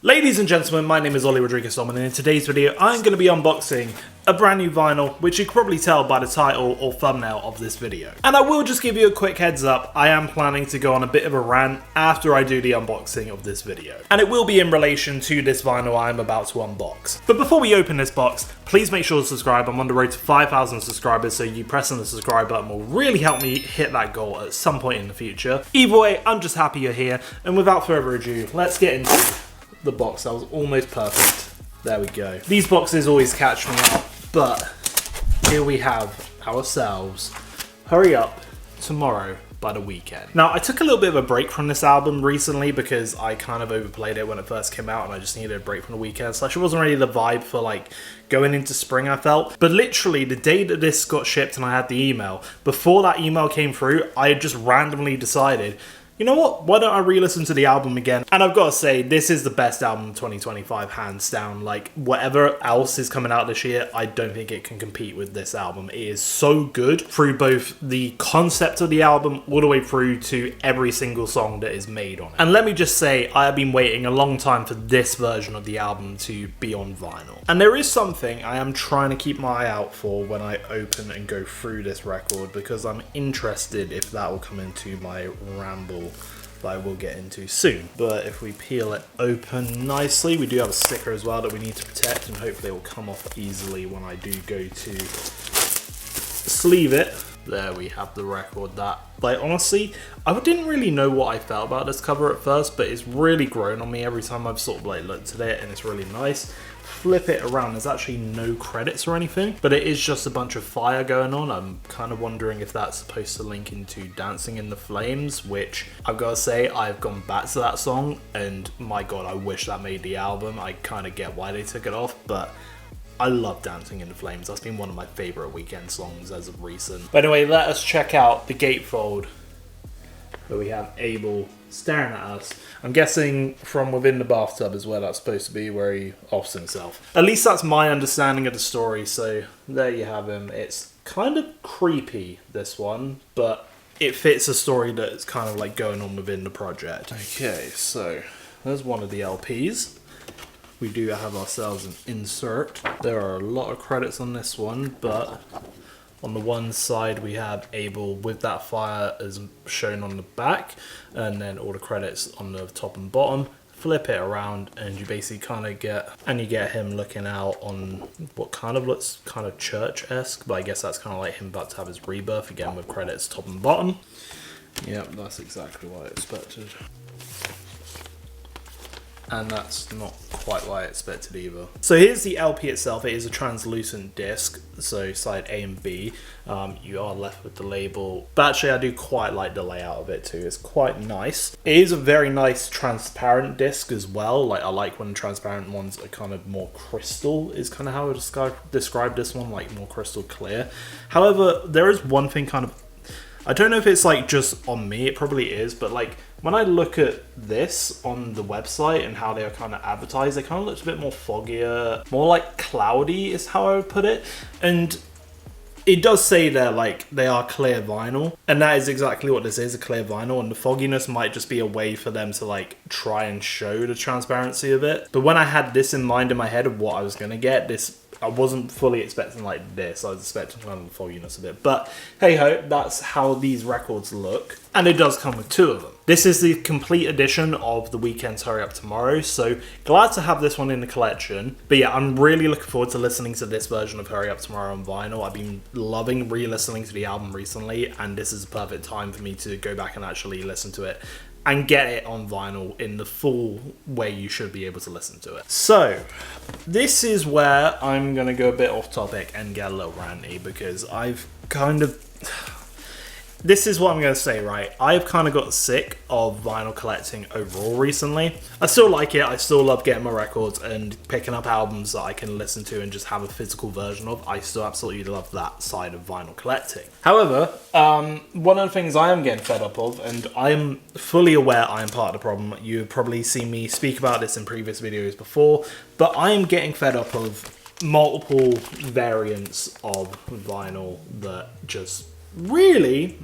Ladies and gentlemen, my name is Ollie Rodriguez-Solomon, and in today's video I'm going to be unboxing a brand new vinyl, which you can probably tell by the title or thumbnail of this video. And I will just give you a quick heads up, I am planning to go on a bit of a rant after I do the unboxing of this video. And it will be in relation to this vinyl I'm about to unbox. But before we open this box, please make sure to subscribe. I'm on the road to 5,000 subscribers, so you pressing the subscribe button will really help me hit that goal at some point in the future. Either way, I'm just happy you're here, and without further ado, let's get into the box. That was almost perfect. There we go. These boxes always catch me out, but here we have ourselves Hurry Up Tomorrow by The Weeknd. Now, I took a little bit of a break from this album recently because I kind of overplayed it when it first came out and I just needed a break from The Weeknd. So it wasn't really the vibe for like going into spring, I felt. But literally the day that this got shipped and I had the email, before that email came through, I had just randomly decided, you know what, why don't I re-listen to the album again? And I've got to say, this is the best album of 2025, hands down. Like, whatever else is coming out this year, I don't think it can compete with this album. It is so good through both the concept of the album all the way through to every single song that is made on it. And let me just say, I have been waiting a long time for this version of the album to be on vinyl. And there is something I am trying to keep my eye out for when I open and go through this record, because I'm interested if that will come into my ramble that I will get into soon. But if we peel it open nicely, we do have a sticker as well that we need to protect, and hopefully it will come off easily when I do go to sleeve it. There we have the record. That, like, honestly, I didn't really know what I felt about this cover at first, but it's really grown on me every time I've sort of like looked at it, and it's really nice. Flip it around, there's actually no credits or anything, but it is just a bunch of fire going on. I'm kind of wondering if that's supposed to link into Dancing in the Flames, which I've got to say, I've gone back to that song, and my god, I wish that made the album. I kind of get why they took it off, but I love Dancing in the Flames. That's been one of my favourite Weeknd songs as of recent. But anyway, let us check out the gatefold, where we have Abel staring at us. I'm guessing from within the bathtub is where that's supposed to be, where he offs himself. At least that's my understanding of the story, so there you have him. It's kind of creepy, this one, but it fits a story that's kind of like going on within the project. Okay, so there's one of the LPs. We do have ourselves an insert. There are a lot of credits on this one, but on the one side we have Abel with that fire as shown on the back, and then all the credits on the top and bottom. Flip it around and you basically kind of get him looking out on what kind of looks kind of church-esque, but I guess that's kind of like him about to have his rebirth again with credits top and bottom. Yep, that's exactly what I expected. And that's not quite what I expected either. So here's the LP itself. It is a translucent disc, so side A and B. You are left with the label. But actually I do quite like the layout of it too. It's quite nice. It is a very nice transparent disc as well. Like, I like when transparent ones are kind of more crystal, is kind of how I would describe this one, like more crystal clear. However, there is one thing kind of, I don't know if it's like just on me, it probably is, but like when I look at this on the website and how they are kind of advertised, they kind of look a bit more foggier, more like cloudy is how I would put it. And it does say there like they are clear vinyl, and that is exactly what this is, a clear vinyl, and the fogginess might just be a way for them to like try and show the transparency of it. But when I had this in mind in my head of what I was going to get, this, I wasn't fully expecting like this. I was expecting kind of the fogginess of it. But hey ho, that's how these records look. And it does come with two of them. This is the complete edition of The Weeknd's Hurry Up Tomorrow, so glad to have this one in the collection. But yeah, I'm really looking forward to listening to this version of Hurry Up Tomorrow on vinyl. I've been loving re-listening to the album recently, and this is a perfect time for me to go back and actually listen to it and get it on vinyl in the full way you should be able to listen to it. So, this is where I'm going to go a bit off topic and get a little ranty, because I've kind of... This is what I'm going to say, right? I've kind of got sick of vinyl collecting overall recently. I still like it. I still love getting my records and picking up albums that I can listen to and just have a physical version of. I still absolutely love that side of vinyl collecting. However, one of the things I am getting fed up of, and I am fully aware I am part of the problem. You've probably seen me speak about this in previous videos before, but I am getting fed up of multiple variants of vinyl that just really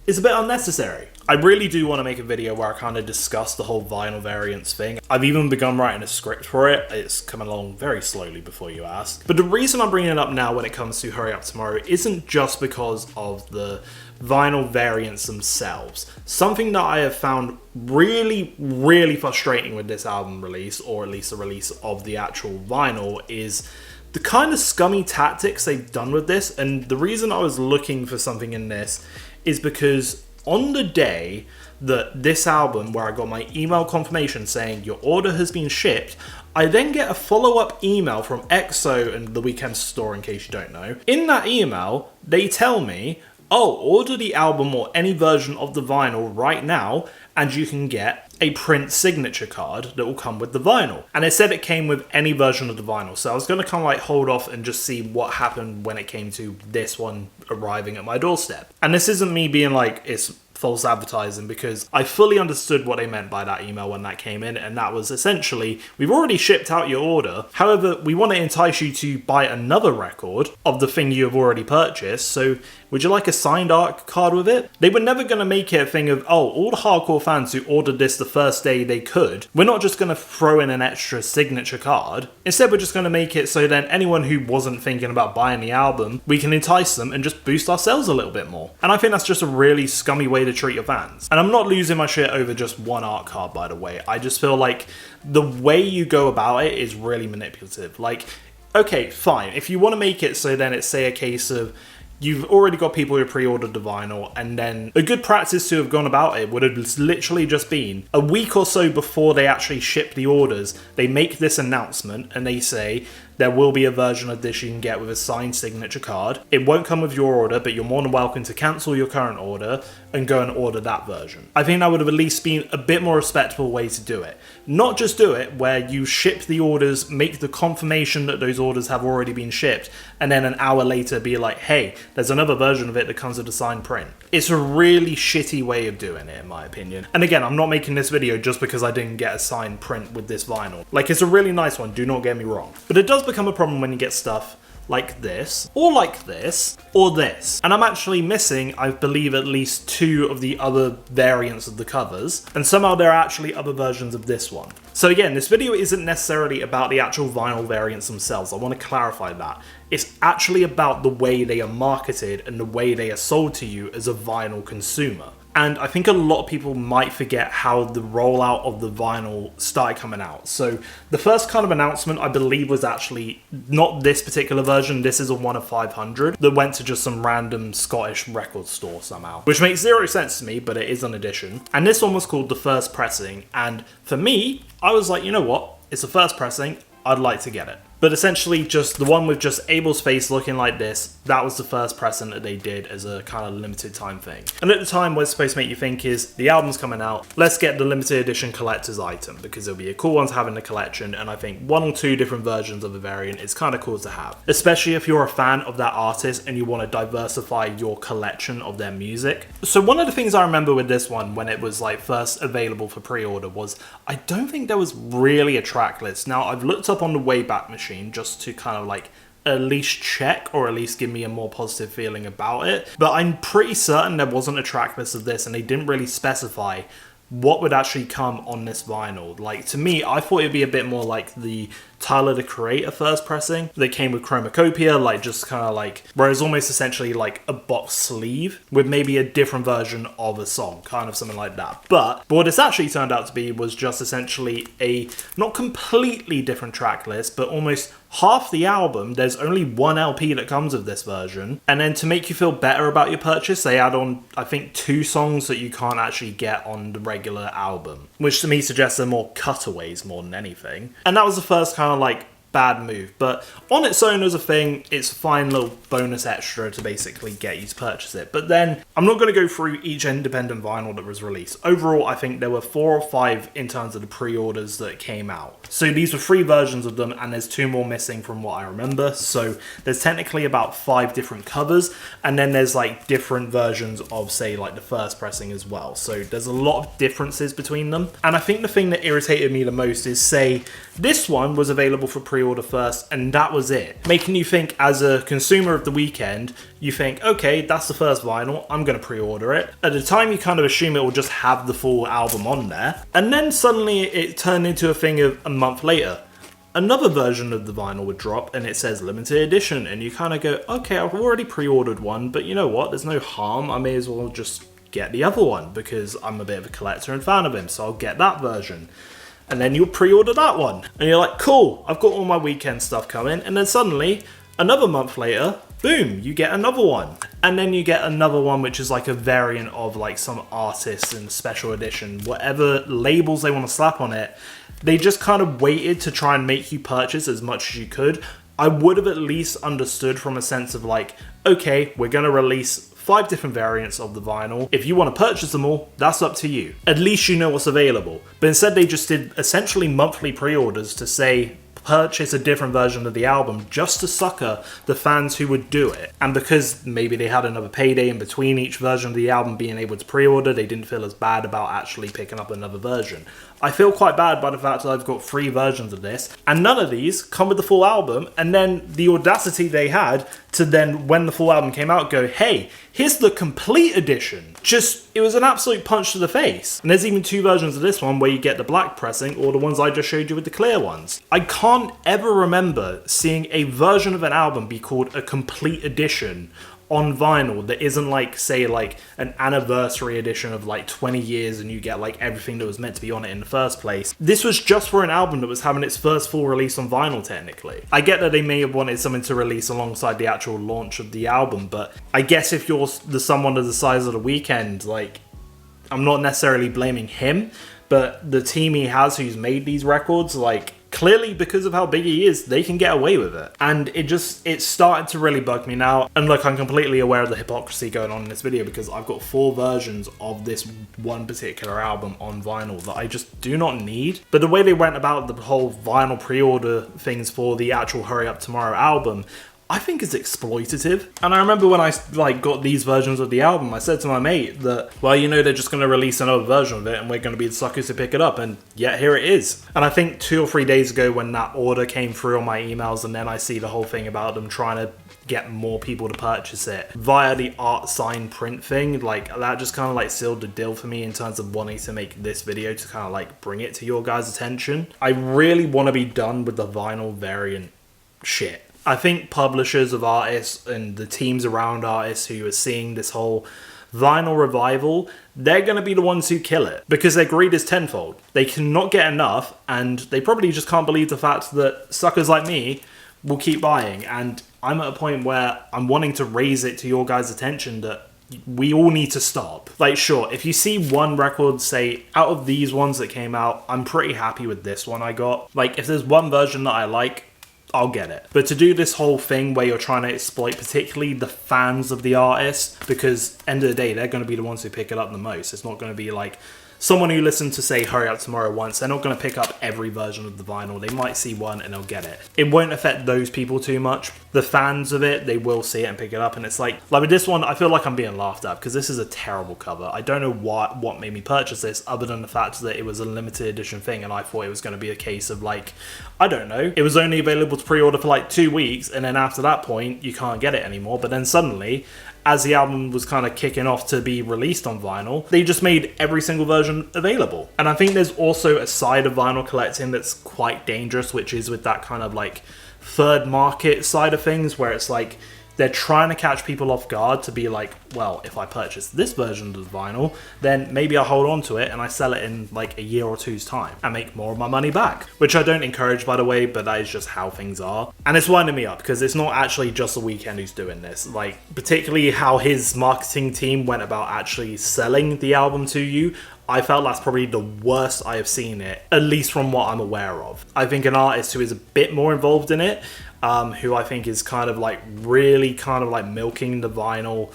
is a bit unnecessary. I really do want to make a video where I kind of discuss the whole vinyl variants thing. I've even begun writing a script for it. It's coming along very slowly before you ask. But the reason I'm bringing it up now when it comes to Hurry Up Tomorrow isn't just because of the vinyl variants themselves. Something that I have found really, really frustrating with this album release, or at least the release of the actual vinyl, is the kind of scummy tactics they've done with this. And the reason I was looking for something in this is because on the day that this album, where I got my email confirmation saying your order has been shipped, I then get a follow-up email from EXO and the Weeknd store, in case you don't know. In that email, they tell me, oh, order the album or any version of the vinyl right now, and you can get a print signature card that will come with the vinyl. And it said it came with any version of the vinyl, so I was going to kind of like hold off and just see what happened when it came to this one arriving at my doorstep. And this isn't me being like, it's false advertising, because I fully understood what they meant by that email when that came in, and that was essentially, we've already shipped out your order, however, we want to entice you to buy another record of the thing you have already purchased, so would you like a signed art card with it? They were never going to make it a thing of, oh, all the hardcore fans who ordered this the first day they could, we're not just going to throw in an extra signature card. Instead, we're just going to make it so then anyone who wasn't thinking about buying the album, we can entice them and just boost our sales a little bit more. And I think that's just a really scummy way to treat your fans. And I'm not losing my shit over just one art card, by the way. I just feel like the way you go about it is really manipulative. Like, okay, fine. If you want to make it so then it's, say, a case of you've already got people who pre-ordered the vinyl, and then a good practice to have gone about it would have literally just been a week or so before they actually ship the orders, they make this announcement and they say, there will be a version of this you can get with a signed signature card. It won't come with your order, but you're more than welcome to cancel your current order and go and order that version. I think that would have at least been a bit more respectable way to do it. Not just do it where you ship the orders, make the confirmation that those orders have already been shipped, and then an hour later be like, hey, there's another version of it that comes with a signed print. It's a really shitty way of doing it, in my opinion. And again, I'm not making this video just because I didn't get a signed print with this vinyl. Like, it's a really nice one, do not get me wrong. But it does become a problem when you get stuff like this, or like this, or this. And I'm actually missing, I believe, at least 2 of the other variants of the covers, and somehow there are actually other versions of this one. So again, this video isn't necessarily about the actual vinyl variants themselves, I want to clarify that. It's actually about the way they are marketed and the way they are sold to you as a vinyl consumer. And I think a lot of people might forget how the rollout of the vinyl started coming out. So the first kind of announcement, I believe, was actually not this particular version. This is a 1 of 500 that went to just some random Scottish record store somehow, which makes 0 sense to me, but it is an edition. And this one was called the first pressing. And for me, I was like, you know what? It's the first pressing. I'd like to get it. But essentially, just the one with just Abel's face looking like this, that was the first pressing that they did as a kind of limited time thing. And at the time, what it's supposed to make you think is, the album's coming out, let's get the limited edition collector's item, because it'll be a cool one to have in the collection, and I think 1 or 2 different versions of a variant is kind of cool to have. Especially if you're a fan of that artist and you want to diversify your collection of their music. So one of the things I remember with this one, when it was like first available for pre-order, was I don't think there was really a track list. Now, I've looked up on the Wayback Machine just to kind of like at least check, or at least give me a more positive feeling about it, but I'm pretty certain there wasn't a track list of this, and they didn't really specify what would actually come on this vinyl. Like, to me, I thought it'd be a bit more like the Tyler the Creator first pressing that came with Chromacopia, like just kind of like, where it's almost essentially like a box sleeve with maybe a different version of a song, kind of something like that. But what this actually turned out to be was just essentially a not completely different track list, but almost half the album. There's only 1 LP that comes with this version, and then to make you feel better about your purchase, they add on, I think, 2 songs that you can't actually get on the regular album, which to me suggests they're more cutaways more than anything. And that was the first kind of like bad move, but on its own as a thing, it's a fine little bonus extra to basically get you to purchase it. But then I'm not going to go through each independent vinyl that was released. Overall, I think there were 4 or 5 in terms of the pre-orders that came out. So these were 3 versions of them, and there's 2 more missing from what I remember. So there's technically about 5 different covers, and then there's like different versions of, say, like the first pressing as well. So there's a lot of differences between them. And I think the thing that irritated me the most is, say, this one was available for pre pre-order first, and that was it. Making you think, as a consumer of the Weeknd, you think, okay, that's the first vinyl, I'm gonna pre-order it. At the time, you kind of assume it will just have the full album on there, and then suddenly it turned into a thing of a month later. Another version of the vinyl would drop and it says limited edition, and you kind of go, okay, I've already pre-ordered one, but you know what, there's no harm, I may as well just get the other one because I'm a bit of a collector and fan of him, so I'll get that version. And then you'll pre-order that one, and you're like, cool, I've got all my Weeknd stuff coming, and then suddenly, another month later, boom, you get another one. And then you get another one which is like a variant of like some artist and special edition, whatever labels they want to slap on it. They just kind of waited to try and make you purchase as much as you could. I would have at least understood from a sense of like, okay, we're going to release 5 different variants of the vinyl. If you want to purchase them all, that's up to you. At least you know what's available. But instead they just did essentially monthly pre-orders to say, purchase a different version of the album just to sucker the fans who would do it. And because maybe they had another payday in between each version of the album being able to pre-order, they didn't feel as bad about actually picking up another version. I feel quite bad by the fact that I've got 3 versions of this, and none of these come with the full album, and then the audacity they had to then, when the full album came out, go, hey, here's the complete edition. It was an absolute punch to the face. And there's even 2 versions of this one where you get the black pressing, or the ones I just showed you with the clear ones. I can't ever remember seeing a version of an album be called a complete edition on vinyl that isn't like, say, like an anniversary edition of like 20 years and you get like everything that was meant to be on it in the first place. This was just for an album that was having its first full release on vinyl, technically. I get that they may have wanted something to release alongside the actual launch of the album, but I guess if you're someone of the size of the Weeknd, like, I'm not necessarily blaming him, but the team he has who's made these records, like, clearly because of how big he is, they can get away with it. And it's started to really bug me now. And look, I'm completely aware of the hypocrisy going on in this video because I've got 4 versions of this one particular album on vinyl that I just do not need. But the way they went about the whole vinyl pre-order things for the actual Hurry Up Tomorrow album, I think is exploitative. And I remember when I like got these versions of the album, I said to my mate that, well, you know, they're just going to release another version of it and we're going to be the suckers to pick it up, and yet here it is. And I think 2 or 3 days ago when that order came through on my emails, and then I see the whole thing about them trying to get more people to purchase it via the art sign print thing, like that just kind of like sealed the deal for me in terms of wanting to make this video to kind of like bring it to your guys' attention. I really want to be done with the vinyl variant shit. I think publishers of artists and the teams around artists who are seeing this whole vinyl revival, they're going to be the ones who kill it because their greed is tenfold. They cannot get enough, and they probably just can't believe the fact that suckers like me will keep buying. And I'm at a point where I'm wanting to raise it to your guys' attention that we all need to stop. Like, sure, if you see one record, say, out of these ones that came out, I'm pretty happy with this one I got. Like, if there's one version that I like, I'll get it. But to do this whole thing where you're trying to exploit particularly the fans of the artist, because end of the day, they're going to be the ones who pick it up the most. It's not going to be like someone who listened to, say, Hurry Up Tomorrow once. They're not going to pick up every version of the vinyl. They might see one and they'll get it. It won't affect those people too much. The fans of it, they will see it and pick it up. And it's like with this one, I feel like I'm being laughed at because this is a terrible cover. I don't know what made me purchase this other than the fact that it was a limited edition thing and I thought it was going to be a case of like, I don't know, it was only available to pre-order for like 2 weeks and then after that point, you can't get it anymore. But then suddenly, as the album was kind of kicking off to be released on vinyl, they just made every single version available. And I think there's also a side of vinyl collecting that's quite dangerous, which is with that kind of like third market side of things, where it's like they're trying to catch people off guard to be like, well, if I purchase this version of the vinyl, then maybe I'll hold on to it and I sell it in like a year or two's time and make more of my money back. Which I don't encourage, by the way, but that is just how things are. And it's winding me up because it's not actually just The Weeknd who's doing this. Like, particularly how his marketing team went about actually selling the album to you, I felt that's probably the worst I have seen it, at least from what I'm aware of. I think an artist who is a bit more involved in it, who I think is kind of like really kind of like milking the vinyl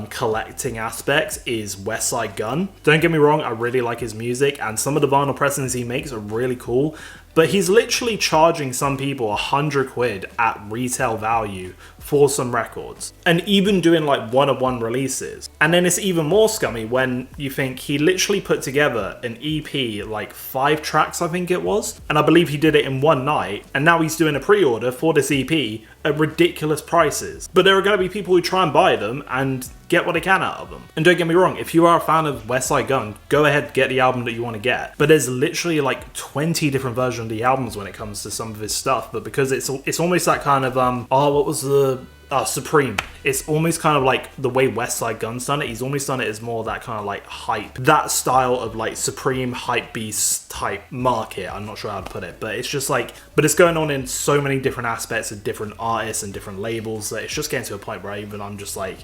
collecting aspects, is Westside Gunn. Don't get me wrong, I really like his music and some of the vinyl pressings he makes are really cool, but he's literally charging some people 100 quid at retail value for some records, and even doing like one-of-one releases. And then it's even more scummy when you think he literally put together an EP, like 5 tracks I think it was, and I believe he did it in one night, and now he's doing a pre-order for this EP at ridiculous prices. But there are going to be people who try and buy them and get what they can out of them. And don't get me wrong, if you are a fan of Westside Gunn, go ahead, get the album that you want to get. But there's literally like 20 different versions of the albums when it comes to some of his stuff. But because it's almost that kind of what was the Supreme. It's almost kind of like the way Westside Gunn's done it. He's almost done it as more that kind of like hype, that style of like Supreme hype beast type market. I'm not sure how to put it, but it's just like, but it's going on in so many different aspects of different artists and different labels that it's just getting to a point where even I'm just like,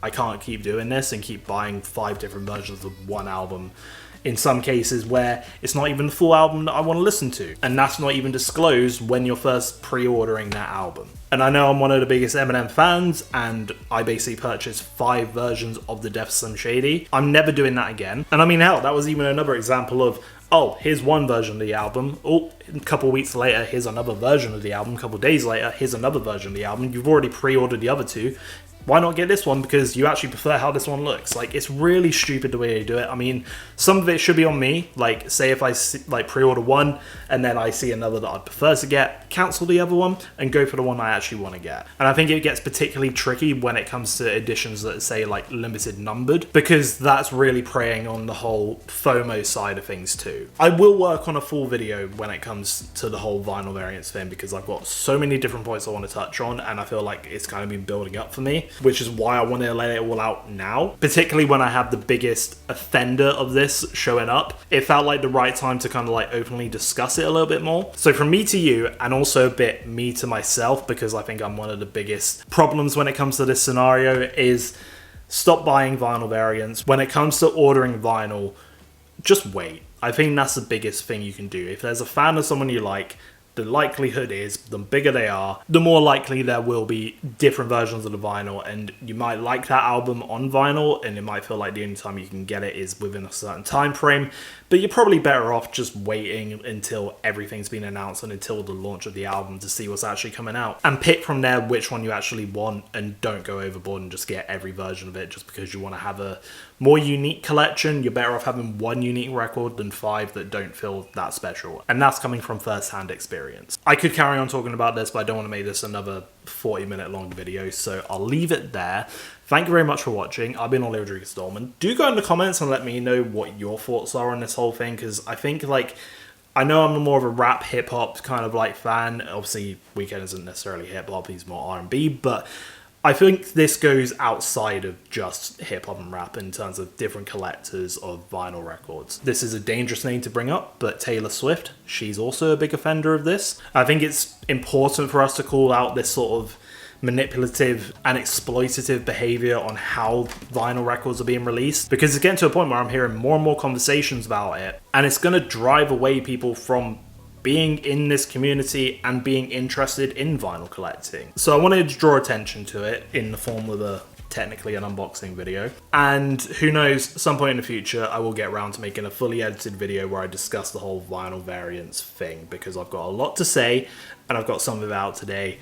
I can't keep doing this and keep buying 5 different versions of one album. In some cases where it's not even the full album that I want to listen to. And that's not even disclosed when you're first pre-ordering that album. And I know I'm one of the biggest Eminem fans, and I basically purchased 5 versions of the Def Slim Shady. I'm never doing that again. And I mean, hell, that was even another example of, oh, here's one version of the album. Oh, a couple weeks later, here's another version of the album. A couple days later, here's another version of the album. You've already pre-ordered the other 2. Why not get this one? Because you actually prefer how this one looks. Like, it's really stupid the way they do it. I mean, some of it should be on me. Like, say if I like pre-order one and then I see another that I'd prefer to get, cancel the other one and go for the one I actually want to get. And I think it gets particularly tricky when it comes to editions that say like limited numbered, because that's really preying on the whole FOMO side of things too. I will work on a full video when it comes to the whole vinyl variants thing, because I've got so many different points I want to touch on, and I feel like it's kind of been building up for me, which is why I want to let it all out now, particularly when I have the biggest offender of this showing up. It felt like the right time to kind of like openly discuss it a little bit more. So from me to you, and also a bit me to myself, because I think I'm one of the biggest problems when it comes to this scenario, is stop buying vinyl variants. When it comes to ordering vinyl, just wait. I think that's the biggest thing you can do. If there's a fan of someone you like, the likelihood is the bigger they are, the more likely there will be different versions of the vinyl, and you might like that album on vinyl and it might feel like the only time you can get it is within a certain time frame, but you're probably better off just waiting until everything's been announced and until the launch of the album to see what's actually coming out, and pick from there which one you actually want, and don't go overboard and just get every version of it just because you want to have a more unique collection. You're better off having one unique record than 5 that don't feel that special, and that's coming from first-hand experience. I could carry on talking about this, but I don't want to make this another 40-minute long video, so I'll leave it there. Thank you very much for watching. I've been Ollie Rodriguez-Dolman. Do go in the comments and let me know what your thoughts are on this whole thing, because I think, like, I know I'm more of a rap hip-hop kind of like fan. Obviously, Weeknd isn't necessarily hip-hop, he's more R&B, but I think this goes outside of just hip-hop and rap in terms of different collectors of vinyl records. This is a dangerous name to bring up, but Taylor Swift, she's also a big offender of this. I think it's important for us to call out this sort of manipulative and exploitative behavior on how vinyl records are being released, because it's getting to a point where I'm hearing more and more conversations about it, and it's going to drive away people from being in this community and being interested in vinyl collecting. So I wanted to draw attention to it in the form of technically an unboxing video, and who knows, some point in the future I will get around to making a fully edited video where I discuss the whole vinyl variants thing, because I've got a lot to say and I've got some of it out today.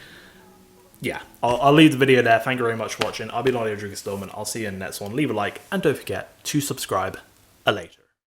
Yeah, I'll leave the video there. Thank you very much for watching. I've been Ollie Rodriguez-Dolman. I'll see you in the next one. Leave a like and don't forget to subscribe. Later.